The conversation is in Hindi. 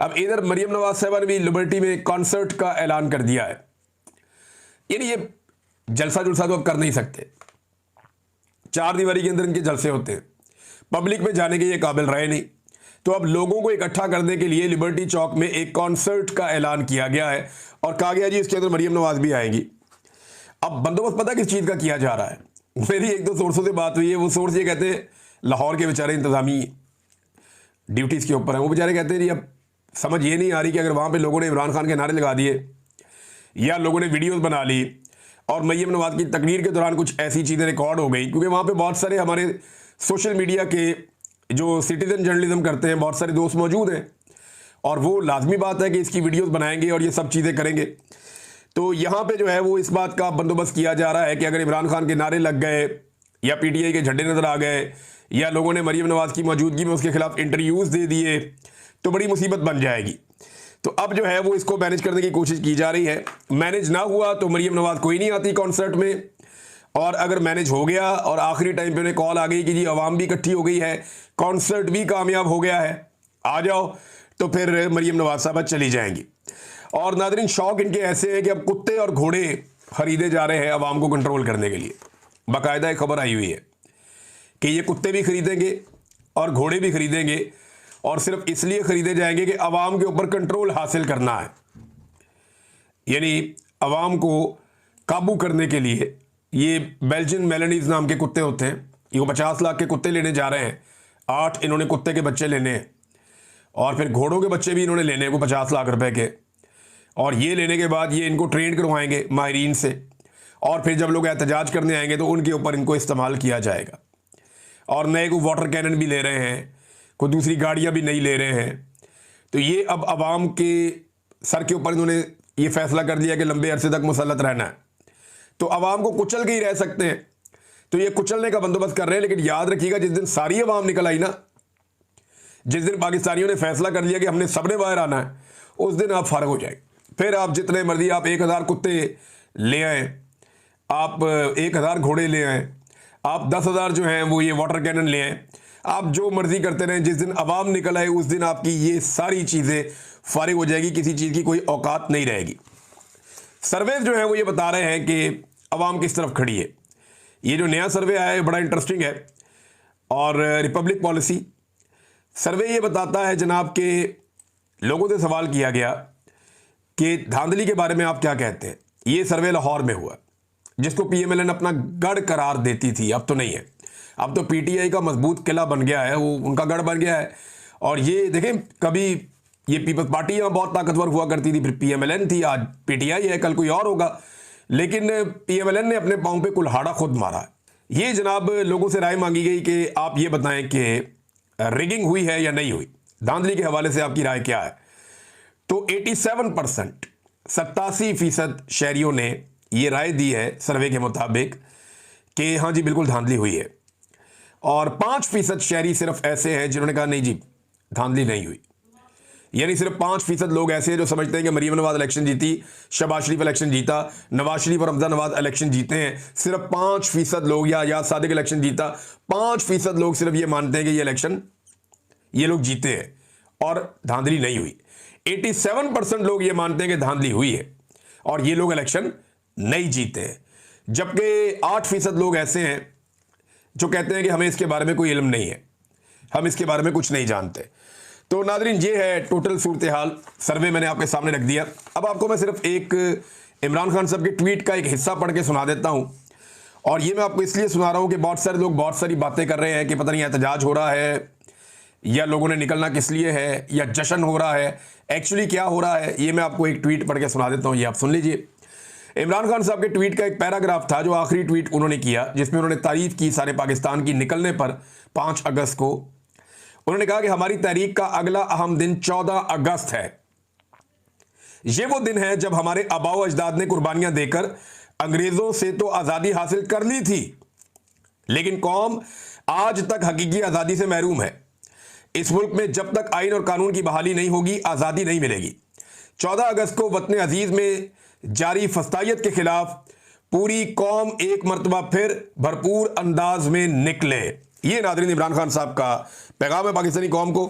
अब इधर मरियम नवाज साहबा ने भी लिबर्टी में कॉन्सर्ट का ऐलान कर दिया है। यानी ये जलसा जुलसा तो अब कर नहीं सकते, चार दीवारी के अंदर इनके जलसे होते हैं, पब्लिक में जाने के ये काबिल रहे नहीं। तो अब लोगों को इकट्ठा करने के लिए लिबर्टी चौक में एक कॉन्सर्ट का ऐलान किया गया है और कहा गया जी इसके अंदर मरियम नवाज भी आएंगी। अब बंदोबस्त पता किस चीज़ का किया जा रहा है? मेरी एक दो सोर्सों से बात हुई है, वो सोर्स ये कहते हैं लाहौर के बेचारे इंतजामी ड्यूटीज़ के ऊपर हैं, वो बेचारे कहते हैं जी अब समझ ये नहीं आ रही कि अगर वहाँ पे लोगों ने इमरान खान के नारे लगा दिए या लोगों ने वीडियोस बना ली और मरियम नवाज की तकरीर के दौरान कुछ ऐसी चीज़ें रिकॉर्ड हो गई, क्योंकि वहाँ पे बहुत सारे हमारे सोशल मीडिया के जो सिटीजन जर्नलिज्म करते हैं बहुत सारे दोस्त मौजूद हैं और वो लाजमी बात है कि इसकी वीडियोस बनाएंगे और ये सब चीज़ें करेंगे। तो यहाँ पे जो है वो इस बात का बंदोबस्त किया जा रहा है कि अगर इमरान खान के नारे लग गए या पीटीआई के झंडे नज़र आ गए या लोगों ने मरियम नवाज की मौजूदगी में उसके खिलाफ इंटरव्यूज़ दे दिए तो बड़ी मुसीबत बन जाएगी। तो अब जो है वो इसको मैनेज करने की कोशिश की जा रही है। मैनेज ना हुआ तो मरियम नवाज कोई नहीं आती कॉन्सर्ट में, और अगर मैनेज हो गया और आखिरी टाइम पे उन्हें कॉल आ गई कि जी आवाम भी इकट्ठी हो गई है, कॉन्सर्ट भी कामयाब हो गया है, आ जाओ, तो फिर मरियम नवाज साहबा चली जाएंगी। और नादरीन शौक इनके ऐसे हैं कि अब कुत्ते और घोड़े खरीदे जा रहे हैं आवाम को कंट्रोल करने के लिए। बाकायदा एक खबर आई हुई है कि ये कुत्ते भी खरीदेंगे और घोड़े भी खरीदेंगे और सिर्फ इसलिए खरीदे जाएंगे कि आवाम के ऊपर कंट्रोल हासिल करना है। यानी आवाम को काबू करने के लिए ये बेल्जियन मेलनीज नाम के कुत्ते होते हैं, ये 50 लाख के कुत्ते लेने जा रहे हैं। 8 इन्होंने कुत्ते के बच्चे लेने हैं और फिर घोड़ों के बच्चे भी इन्होंने लेने हैं को 50 लाख रुपए के, और ये लेने के बाद ये इनको ट्रेन करवाएंगे माहिरीन से, और फिर जब लोग एहतजाज करने आएंगे तो उनके ऊपर इनको इस्तेमाल किया जाएगा। और नए को वाटर कैनन भी ले रहे हैं, कोई दूसरी गाड़ियाँ भी नहीं ले रहे हैं। तो ये अब आवाम के सर के ऊपर इन्होंने ये फैसला कर दिया कि लंबे अरसे तक मुसल्लत रहना है, तो आवाम को कुचल के ही रह सकते हैं। तो ये कुचलने का बंदोबस्त कर रहे हैं। लेकिन याद रखिएगा जिस दिन सारी आवाम निकल आई ना, जिस दिन पाकिस्तानियों ने फैसला कर लिया कि हमने सबने बाहर आना है, उस दिन आप फारग हो जाएंगे। फिर आप जितने मर्जी आप 1000 कुत्ते ले आए, आप 1000 घोड़े ले आए, आप 10,000 जो हैं वो ये वाटर कैनन ले आए, आप जो मर्जी करते रहें। जिस दिन अवाम निकल आए उस दिन आपकी ये सारी चीज़ें फारिग हो जाएगी, किसी चीज़ की कोई औकात नहीं रहेगी। सर्वे जो है वो ये बता रहे हैं कि अवाम किस तरफ खड़ी है। ये जो नया सर्वे आया है बड़ा इंटरेस्टिंग है, और रिपब्लिक पॉलिसी सर्वे ये बताता है जनाब के लोगों से सवाल किया गया कि धांधली के बारे में आप क्या कहते हैं। ये सर्वे लाहौर में हुआ, जिसको पीएमएलएन अपना गढ़ करार देती थी, अब तो नहीं है। अब तो पीटीआई का मजबूत किला बन गया है, वो उनका गढ़ बन गया है। और ये देखें, कभी ये पीपल्स पार्टी यहाँ बहुत ताकतवर हुआ करती थी, फिर पीएमएलएन थी, आज पीटीआई है, कल कोई और होगा, लेकिन पीएमएलएन ने अपने पांव पे कुल्हाड़ा खुद मारा। ये जनाब लोगों से राय मांगी गई कि आप ये बताएं कि रिगिंग हुई है या नहीं हुई, धांधली के हवाले से आपकी राय क्या है। तो 87% 87% शहरियों ने ये राय दी है सर्वे के मुताबिक कि हाँ जी बिल्कुल धांधली हुई है, और 5% शहरी सिर्फ ऐसे हैं जिन्होंने कहा नहीं जी धांधली नहीं हुई। यानी सिर्फ 5% लोग ऐसे हैं जो समझते हैं कि मरियम नवाज इलेक्शन जीती, शहबाज शरीफ इलेक्शन जीता, नवाज शरीफ और रमजान नवाज इलेक्शन जीते हैं। सिर्फ 5% लोग, या याद सादिक इलेक्शन जीता, 5% लोग सिर्फ ये मानते हैं कि ये इलेक्शन ये लोग जीते हैं और धांधली नहीं हुई। 87% लोग ये मानते हैं कि धांधली हुई है और ये लोग इलेक्शन नहीं जीते हैं। जबकि 8% लोग ऐसे हैं जो कहते हैं कि हमें इसके बारे में कोई इल्म नहीं है, हम इसके बारे में कुछ नहीं जानते। तो नादरीन ये है टोटल सूरत हाल, सर्वे मैंने आपके सामने रख दिया। अब आपको मैं सिर्फ एक इमरान खान साहब के ट्वीट का एक हिस्सा पढ़ के सुना देता हूँ, और ये मैं आपको इसलिए सुना रहा हूँ कि बहुत सारे लोग बहुत सारी बातें कर रहे हैं कि पता नहीं एहतजाज हो रहा है या लोगों ने निकलना किस लिए है या जश्न हो रहा है, एक्चुअली क्या हो रहा है। ये मैं आपको एक ट्वीट पढ़ के सुना देता हूँ, ये आप सुन लीजिए। इमरान खान साहब के ट्वीट का एक पैराग्राफ था जो आखिरी ट्वीट उन्होंने किया, जिसमें उन्होंने तारीफ की सारे पाकिस्तान की निकलने पर 5 अगस्त को। उन्होंने कहा कि हमारी तहरीक का अगला अहम दिन 14 अगस्त है। यह वो दिन है जब हमारे आबाओ अजदाद ने कुर्बानियां देकर अंग्रेजों से तो आज़ादी हासिल कर ली थी, लेकिन कौम आज तक हकीकी आज़ादी से महरूम है। इस मुल्क में जब तक आइन और कानून की बहाली नहीं होगी आज़ादी नहीं मिलेगी। 14 अगस्त को वतन अजीज में जारी फस्तायत के खिलाफ पूरी कौम एक मरतबा फिर भरपूर अंदाज में निकले। ये नादरीन इमरान खान साहब का पैगाम है पाकिस्तानी कौम को।